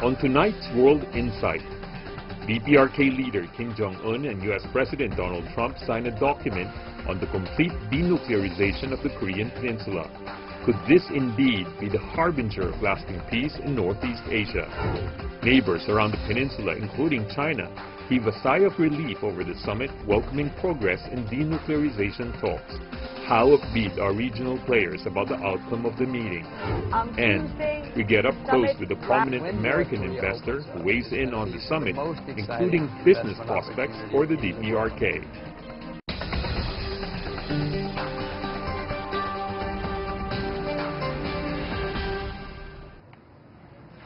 On tonight's World Insight, DPRK leader Kim Jong Un and U.S. President Donald Trump signed a document on the complete denuclearization of the Korean Peninsula. Could this indeed be the harbinger of lasting peace in Northeast Asia? Neighbors around the peninsula, including China, heave a sigh of relief over the summit, welcoming progress in denuclearization talks. How upbeat are regional players about the outcome of the meeting? And we get up close with a prominent American investor who weighs in on the summit, including business prospects for the DPRK.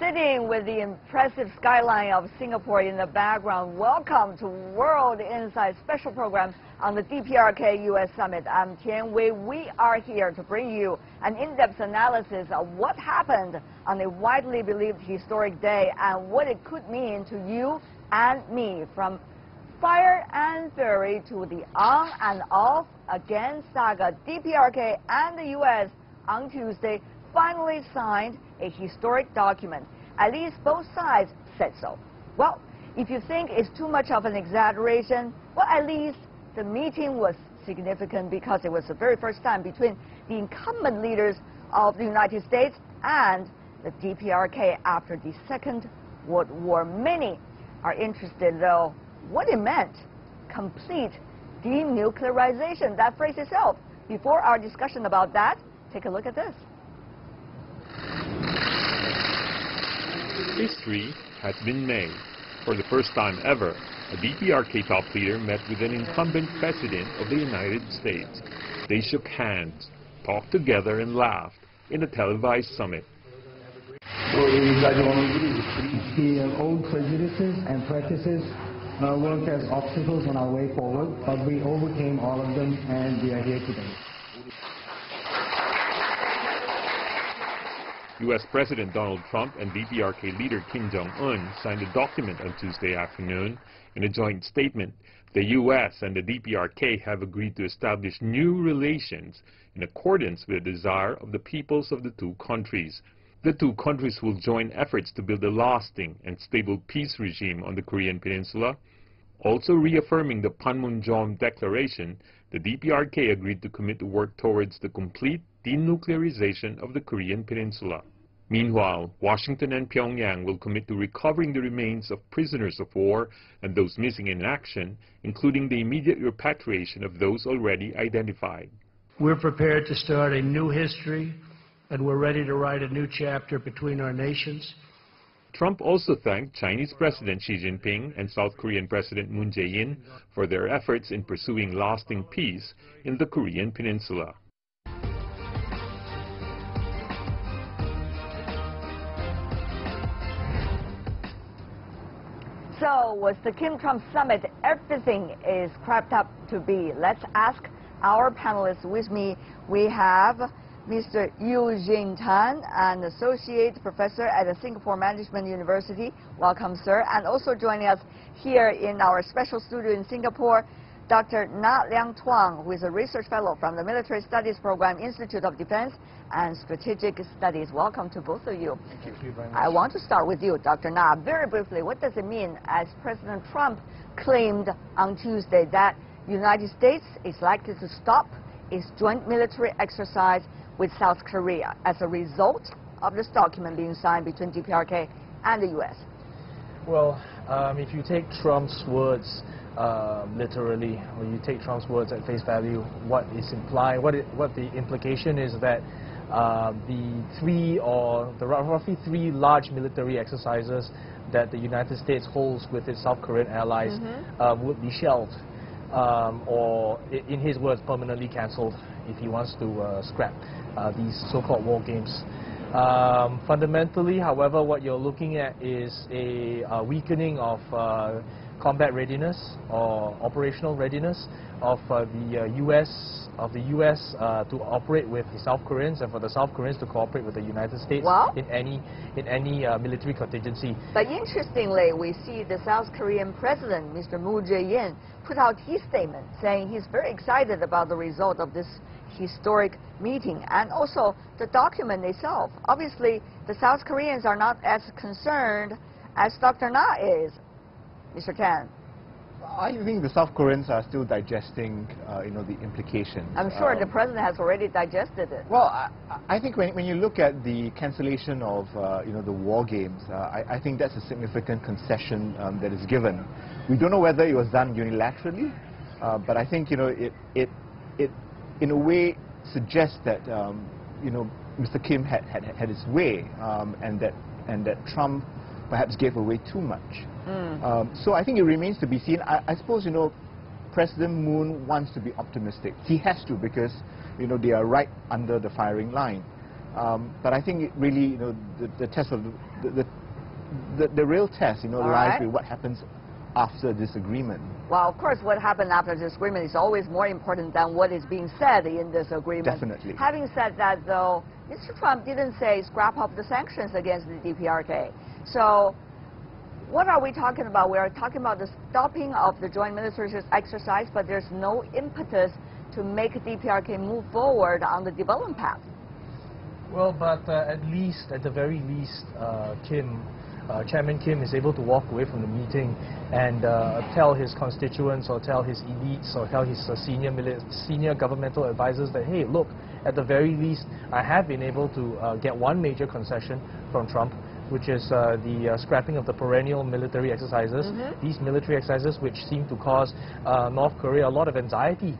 Sitting with the impressive skyline of Singapore in the background, welcome to World Insight special program on the DPRK U.S. Summit. I'm Tian Wei. We are here to bring you an in-depth analysis of what happened on a widely believed historic day and what it could mean to you and me, from fire and fury to the on and off again saga. DPRK and the U.S. on Tuesday finally signed a historic document. At least both sides said so. Well, if you think it's too much of an exaggeration, well, at least the meeting was significant because it was the very first time between the incumbent leaders of the United States and the DPRK after the Second World War. Many are interested, though, what it meant. Complete denuclearization, that phrase itself. Before our discussion about that, take a look at this. History has been made. For the first time ever, a DPRK top leader met with an incumbent president of the United States. They shook hands, talked together, and laughed in a televised summit. The old prejudices and practices worked as obstacles on our way forward, but we overcame all of them and we are here today. U.S. President Donald Trump and DPRK leader Kim Jong Un signed a document on Tuesday afternoon. In a joint statement, the U.S. and the DPRK have agreed to establish new relations in accordance with the desire of the peoples of the two countries. The two countries will join efforts to build a lasting and stable peace regime on the Korean Peninsula. Also reaffirming the Panmunjom Declaration, the DPRK agreed to commit to work towards the complete denuclearization of the Korean Peninsula. Meanwhile, Washington and Pyongyang will commit to recovering the remains of prisoners of war and those missing in action, including the immediate repatriation of those already identified. We're prepared to start a new history, and we're ready to write a new chapter between our nations. Trump also thanked Chinese President Xi Jinping and South Korean President Moon Jae-in for their efforts in pursuing lasting peace in the Korean Peninsula. So, was the Kim-Trump summit everything is cracked up to be? Let's ask our panelists. With me, we have Mr. Yu Jin-tan, an associate professor at the Singapore Management University. Welcome, sir. And also joining us here in our special studio in Singapore, Dr. Na Liang Tuang, who is a research fellow from the Military Studies Program, Institute of Defense and Strategic Studies. Welcome to both of you. Thank you very much. I want to start with you, Dr. Na. Very briefly, what does it mean, as President Trump claimed on Tuesday, that the United States is likely to stop its joint military exercise with South Korea as a result of this document being signed between DPRK and the U.S.? Well, if you take Trump's words literally, or you take Trump's words at face value, what is implied, what the implication is that the roughly three large military exercises that the United States holds with its South Korean allies would be shelved, or in his words, permanently cancelled if he wants to scrap these so-called war games. Fundamentally, however, what you're looking at is a weakening of combat readiness or operational readiness of the U.S. to operate with the South Koreans and for the South Koreans to cooperate with the United States in any military contingency. But interestingly, we see the South Korean President, Mr. Moon Jae-in, put out his statement saying he's very excited about the result of this historic meeting and also the document itself. Obviously, the South Koreans are not as concerned as Dr. Na is. Mr. Tan. I think the South Koreans are still digesting, the implications. I'm sure the president has already digested it. Well, I think when you look at the cancellation of, the war games, I think that's a significant concession that is given. We don't know whether it was done unilaterally, but I think, it in a way suggests that, Mr. Kim had his way, and that Trump perhaps gave away too much. So I think it remains to be seen. I suppose, President Moon wants to be optimistic. He has to because, they are right under the firing line. But I think it really, the test of the real test, lies with what happens after this agreement. Well, of course, what happened after this agreement is always more important than what is being said in this agreement. Definitely. Having said that, though, Mr. Trump didn't say scrap up the sanctions against the DPRK. So what are we talking about? We are talking about the stopping of the joint military exercise, but there's no impetus to make DPRK move forward on the development path. Well, but at the very least, Chairman Kim is able to walk away from the meeting and tell his constituents or tell his elites or tell his senior governmental advisors that, hey, look, at the very least, I have been able to get one major concession from Trump, which is the scrapping of the perennial military exercises. These military exercises, which seem to cause North Korea a lot of anxiety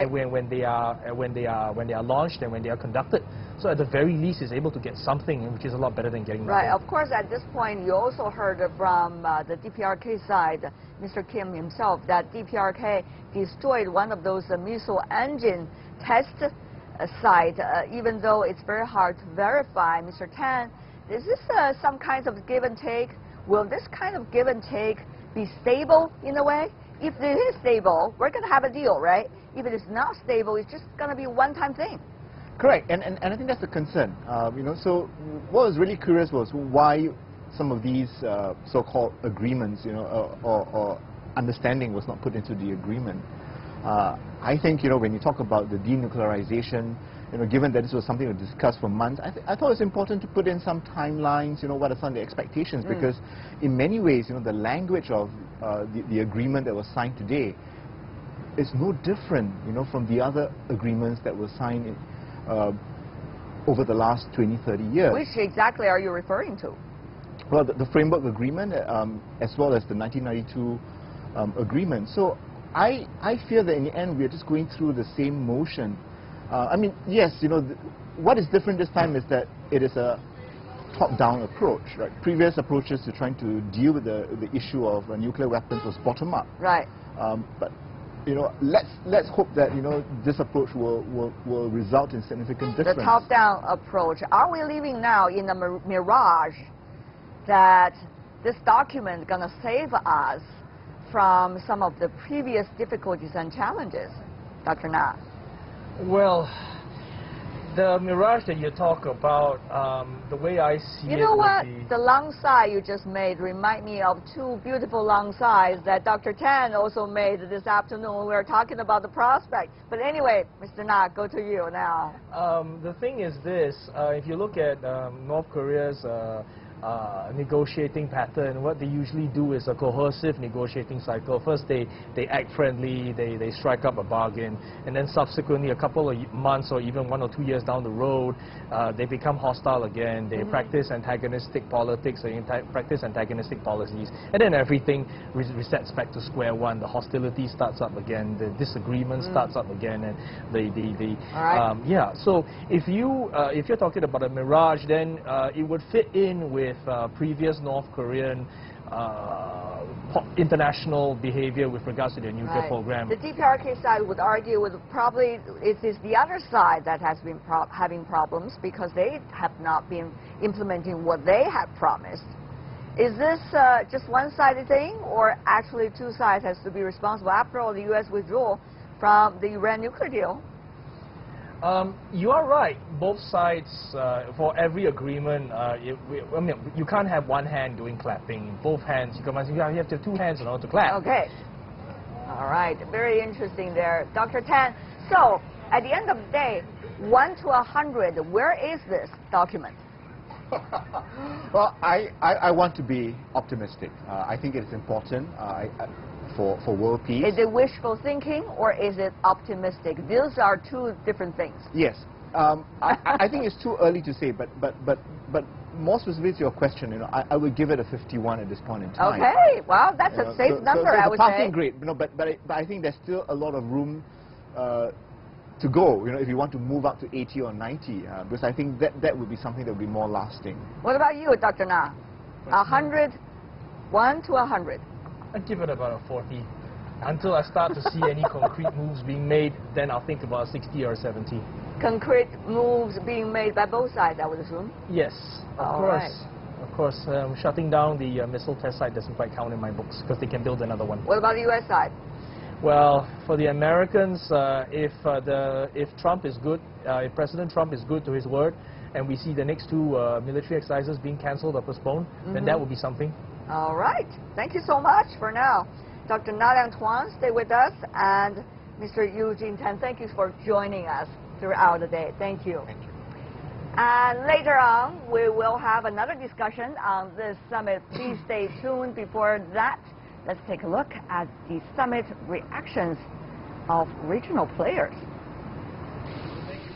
when they are launched and when they are conducted. So at the very least, is able to get something, which is a lot better than getting nothing. Right. Of course, at this point, you also heard from the DPRK side, Mr. Kim himself, that DPRK destroyed one of those missile engine test sites, even though it's very hard to verify. Mr. Tan, is this some kind of give and take? Will this kind of give and take be stable in a way? If it is stable, we're going to have a deal, right? If it is not stable, it's just going to be a one-time thing. Correct, and I think that's a concern. So what was really curious was why some of these so-called agreements, or understanding was not put into the agreement. I think, when you talk about the denuclearization, given that this was something to discuss for months, I thought it was important to put in some timelines, what are some of the expectations, because in many ways, the language of the agreement that was signed today is no different, from the other agreements that were signed over the last 20, 30 years. Which exactly are you referring to? Well, the framework agreement, as well as the 1992 agreement. So I fear that in the end, we are just going through the same motion. Yes, what is different this time is that it is a top-down approach, right? Previous approaches to trying to deal with the issue of nuclear weapons was bottom-up. Right. But let's hope that this approach will result in significant difference. The top-down approach. Are we living now in a mirage that this document is going to save us from some of the previous difficulties and challenges, Dr. Na? Well, the mirage that you talk about, the way I see it, you know what? The long sigh you just made remind me of two beautiful long sighs that Dr. Tan also made this afternoon when we were talking about the prospect. But anyway, Mr. Na, go to you now. The thing is this, if you look at North Korea's negotiating pattern, what they usually do is a coercive negotiating cycle. First they act friendly, they strike up a bargain, and then subsequently a couple of months or even 1 or 2 years down the road, they become hostile again. They practice antagonistic politics, they practice antagonistic policies, and then everything resets back to square one. The hostility starts up again, the disagreement starts up again, and yeah. So if you're talking about a mirage, then it would fit in with previous North Korean international behavior with regards to their nuclear program. The DPRK side would argue with probably it is the other side that has been having problems because they have not been implementing what they have promised. Is this just one-sided thing, or actually two sides has to be responsible? After all, the U.S. withdrew from the Iran nuclear deal. You are right. Both sides, for every agreement, I mean, you can't have one hand doing clapping. Both hands, you have to have two hands in order to clap. Okay. All right. Very interesting there. Dr. Tan, so at the end of the day, 1 to 100, where is this document? Well, I want to be optimistic. I think it's important for world peace. Is it wishful thinking or is it optimistic? Those are two different things. Yes. I think it's too early to say, but more specifically to your question, I would give it a 51 at this point in time. Okay. Well, that's a safe number, I would say. Passing grade, but I think there's still a lot of room to go, if you want to move up to 80 or 90, because I think that would be something that would be more lasting. What about you, Dr. Na? 100, 1 to 100. I'd give it about a 40. Until I start to see any concrete moves being made, then I'll think about 60 or 70. Concrete moves being made by both sides, I would assume? Yes, of course. Right. Of course, shutting down the missile test site doesn't quite count in my books, because they can build another one. What about the U.S. side? Well, for the Americans, if Trump is good, if President Trump is good to his word, and we see the next two military exercises being cancelled or postponed, then that would be something. All right. Thank you so much for now. Dr. Na Liang Tuan, stay with us, and Mr. Eugene Tan, thank you for joining us throughout the day. Thank you. Thank you. And later on, we will have another discussion on this summit. Please stay tuned. Before that, let's take a look at the summit reactions of regional players.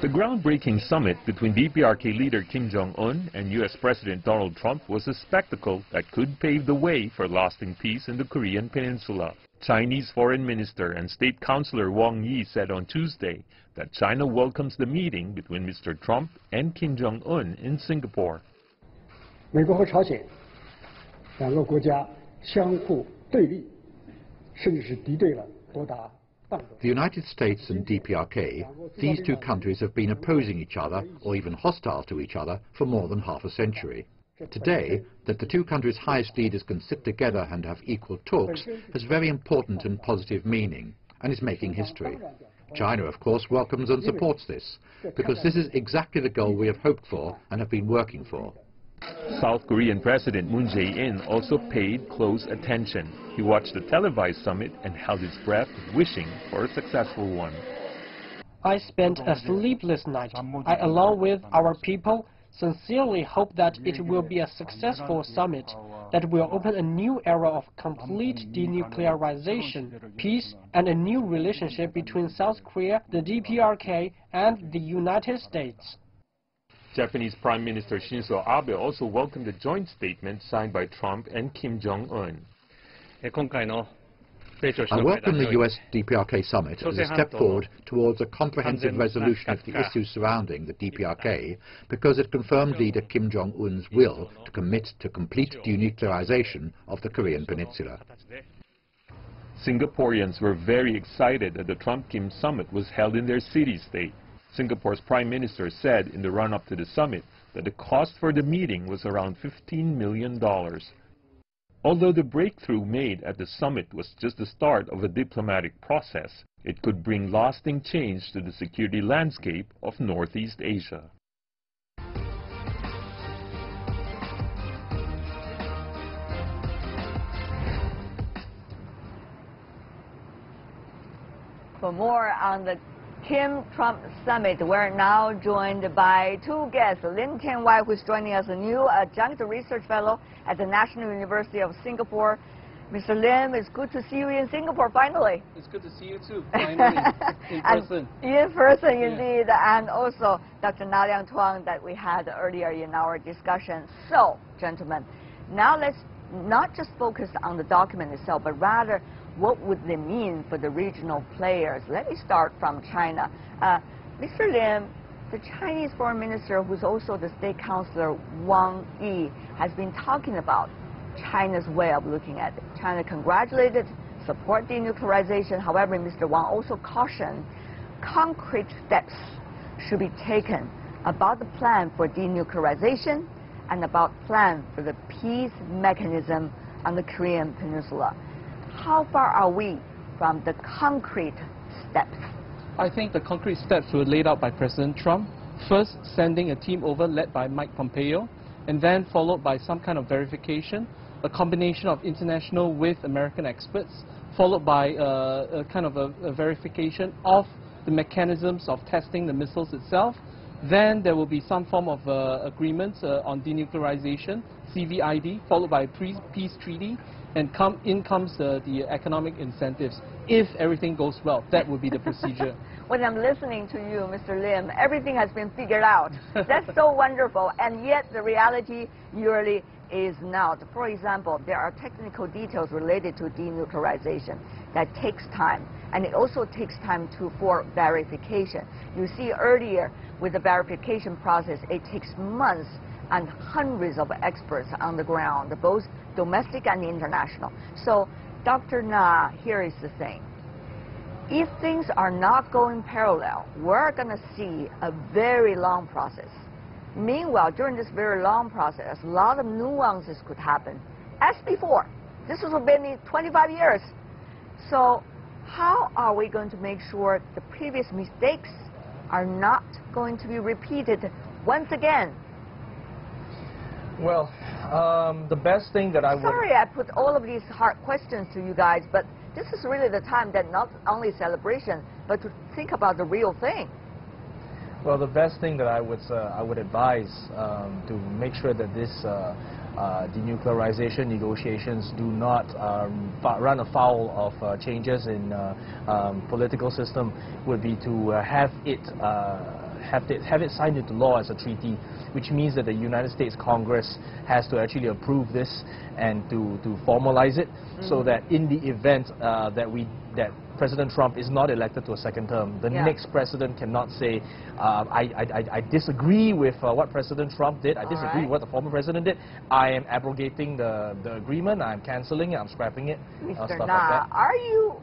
The groundbreaking summit between DPRK leader Kim Jong Un and U.S. President Donald Trump was a spectacle that could pave the way for lasting peace in the Korean Peninsula. Chinese Foreign Minister and State Councilor Wang Yi said on Tuesday that China welcomes the meeting between Mr. Trump and Kim Jong Un in Singapore. 美国和朝鲜两个国家相互对立，甚至是敌对了多达 The United States and DPRK, these two countries have been opposing each other, or even hostile to each other, for more than half a century. Today, that the two countries' highest leaders can sit together and have equal talks has very important and positive meaning, and is making history. China, of course, welcomes and supports this, because this is exactly the goal we have hoped for and have been working for. South Korean President Moon Jae-in also paid close attention. He watched the televised summit and held his breath, wishing for a successful one. I spent a sleepless night. I, along with our people, sincerely hope that it will be a successful summit that will open a new era of complete denuclearization, peace, and a new relationship between South Korea, the DPRK, and the United States. Japanese Prime Minister Shinzo Abe also welcomed the joint statement signed by Trump and Kim Jong Un. I welcome the US DPRK summit as a step forward towards a comprehensive resolution of the issues surrounding the DPRK, because it confirmed leader Kim Jong Un's will to commit to complete denuclearization of the Korean Peninsula. Singaporeans were very excited that the Trump-Kim summit was held in their city-state. Singapore's Prime Minister said in the run-up to the summit that the cost for the meeting was around $15 million. Although the breakthrough made at the summit was just the start of a diplomatic process, it could bring lasting change to the security landscape of Northeast Asia. For more on the Kim-Trump summit, we're now joined by two guests. Lim Tian-Wai, who's joining us, a new adjunct research fellow at the National University of Singapore. Mr. Lim, it's good to see you in Singapore, finally. It's good to see you too, finally, in person. In person, indeed. And also Dr. Na Liang Tuan that we had earlier in our discussion. So, gentlemen, now let's not just focus on the document itself, but rather what would they mean for the regional players? Let me start from China. Mr. Lim, the Chinese Foreign Minister, who's also the State Councilor, Wang Yi, has been talking about China's way of looking at it. China congratulated, support denuclearization. However, Mr. Wang also cautioned concrete steps should be taken about the plan for denuclearization and about plan for the peace mechanism on the Korean Peninsula. How far are we from the concrete steps? I think the concrete steps were laid out by President Trump. First, sending a team over led by Mike Pompeo, and then followed by some kind of verification, a combination of international with American experts, followed by a kind of a verification of the mechanisms of testing the missiles itself. Then there will be some form of agreement on denuclearization, CVID, followed by a peace treaty, and in comes the economic incentives. If everything goes well, that would be the procedure. When I'm listening to you, Mr. Lim, everything has been figured out. That's so wonderful, and yet the reality usually is not. For example, there are technical details related to denuclearization that takes time, and it also takes time for verification. You see earlier with the verification process, it takes months and hundreds of experts on the ground, both domestic and international. So Dr. Na, here is the thing. If things are not going parallel, we're going to see a very long process. Meanwhile, during this very long process, a lot of nuances could happen. As before, this has been 25 years. So how are we going to make sure the previous mistakes are not going to be repeated once again? Well, the best thing that I would... Sorry I put all of these hard questions to you guys, but this is really the time that not only celebration, but to think about the real thing. Well, the best thing that I would advise to make sure that this denuclearization negotiations do not run afoul of changes in political system would be to have it signed into law as a treaty, which means that the United States Congress has to actually approve this and to formalize it, so that in the event that President Trump is not elected to a second term, the next president cannot say, I disagree with what President Trump did, I disagree with what the former president did, I am abrogating the agreement, I'm canceling it, I'm scrapping it, Mr. stuff Na, like that. are you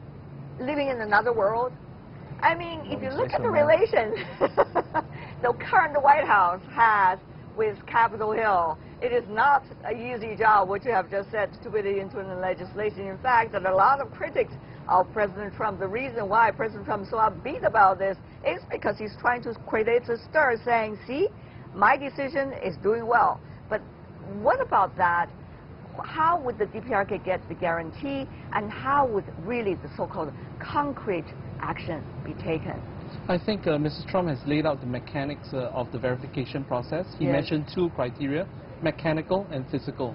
living in another world? I mean, if you look at the relations the current White House has with Capitol Hill, it is not an easy job, what you have just said, to put it into the legislation. In fact, there are a lot of critics of President Trump. The reason why President Trump is so upbeat about this is because he's trying to create a stir, saying, see, my decision is doing well. But what about that? How would the DPRK get the guarantee, and how would really the so-called concrete action be taken? I think Mrs. Trump has laid out the mechanics of the verification process. He mentioned two criteria, mechanical and physical.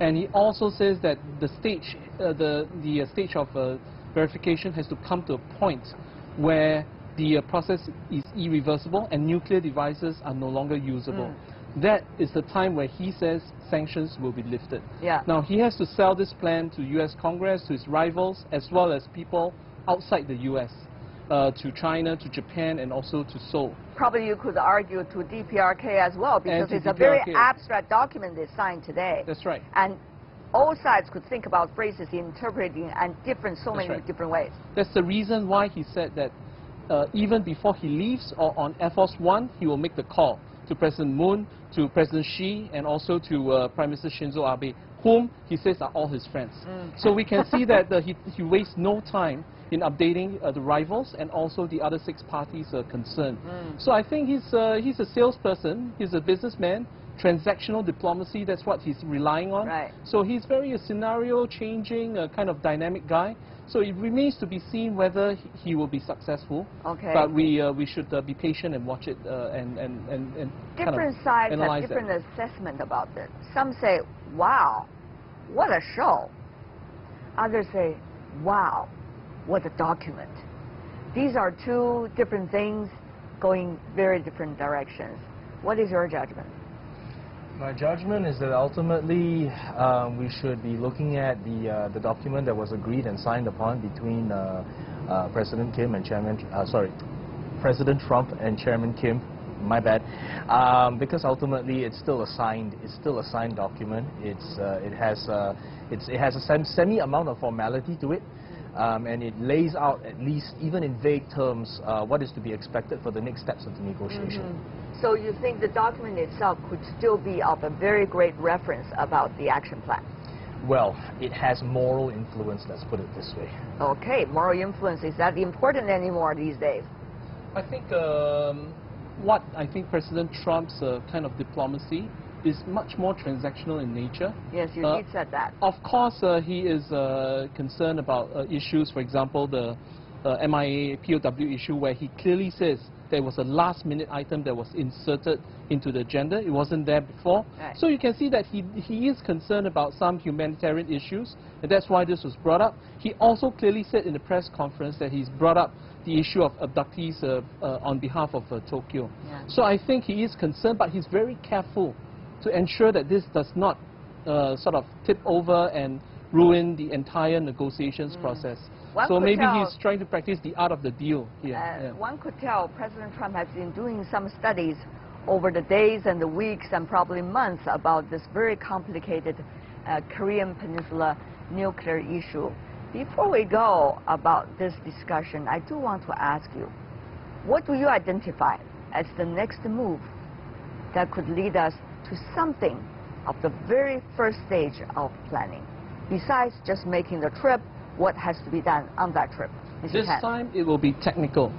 And he also says that the stage, the stage of verification has to come to a point where the process is irreversible and nuclear devices are no longer usable. That is the time where he says sanctions will be lifted. Now, he has to sell this plan to U.S. Congress, to his rivals, as well as people outside the U.S., to China, to Japan, and also to Seoul. Probably you could argue to DPRK as well, because it's a very abstract document they signed today. That's right. And all sides could think about phrases interpreting and so many different ways. That's the reason why he said that even before he leaves, or on Air Force One, he will make the call to President Moon, to President Xi, and also to Prime Minister Shinzo Abe, whom he says are all his friends. So we can see that he wastes no time in updating the rivals and also the other 6 parties concerned. So I think he's a salesperson, he's a businessman, transactional diplomacy, that's what he's relying on. So he's very a scenario-changing kind of dynamic guy. So it remains to be seen whether he will be successful. But we should be patient and watch it and different sides have different assessment about this. Some say, wow, what a show. Others say, wow, what a document. These are two different things going very different directions. What is your judgment? My judgment is that ultimately we should be looking at the document that was agreed and signed upon between President Kim and President Trump and Chairman Kim. My bad, because ultimately it's still a signed document. It has a semi amount of formality to it. and it lays out, at least even in vague terms, what is to be expected for the next steps of the negotiation. So you think the document itself could still be of a very great reference about the action plan? Well, it has moral influence, let's put it this way. Okay, moral influence, is that important anymore these days? I think President Trump's kind of diplomacy is much more transactional in nature. Yes, you did said that. Of course, he is concerned about issues, for example, the MIA POW issue, where he clearly says there was a last-minute item that was inserted into the agenda. It wasn't there before. Right. So you can see that he is concerned about some humanitarian issues, and that's why this was brought up. He also clearly said in the press conference that he's brought up the issue of abductees on behalf of Tokyo. Yeah. So I think he is concerned, but he's very careful to ensure that this does not sort of tip over and ruin the entire negotiations process. So maybe he's trying to practice the art of the deal here. One could tell President Trump has been doing some studies over the days and the weeks and probably months about this very complicated Korean Peninsula nuclear issue. Before we go about this discussion, I do want to ask you, what do you identify as the next move that could lead us to something of the very first stage of planning? Besides just making the trip, what has to be done on that trip? This time it will be technical.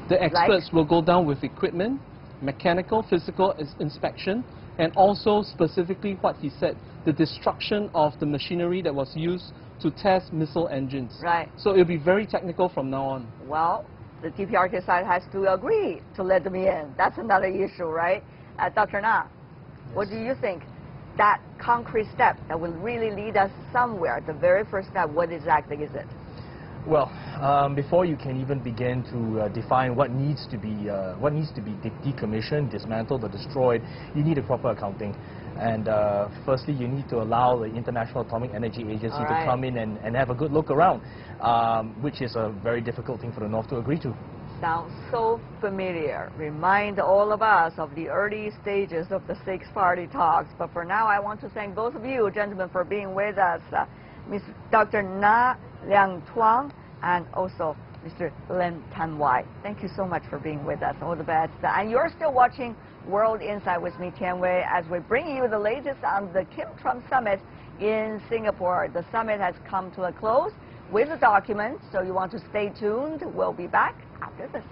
The experts will go down with equipment, mechanical, physical inspection, and also specifically what he said, the destruction of the machinery that was used to test missile engines. Right. So it will be very technical from now on. Well, the DPRK side has to agree to let them in. That's another issue, right? Dr. Na, what do you think? That concrete step that will really lead us somewhere, the very first step, what exactly is it? Well, before you can even begin to define what needs to be decommissioned, dismantled, or destroyed, you need a proper accounting. And firstly, you need to allow the International Atomic Energy Agency to come in and have a good look around, which is a very difficult thing for the North to agree to. Sounds so familiar. Remind all of us of the early stages of the six-party talks. But for now, I want to thank both of you, gentlemen, for being with us. Dr. Na Liang Tuang and also Mr. Len Tan Wai. Thank you so much for being with us. All the best. And you're still watching World Insight with me, Tian Wei, as we bring you the latest on the Kim-Trump summit in Singapore. The summit has come to a close with the document, so you want to stay tuned. We'll be back after this.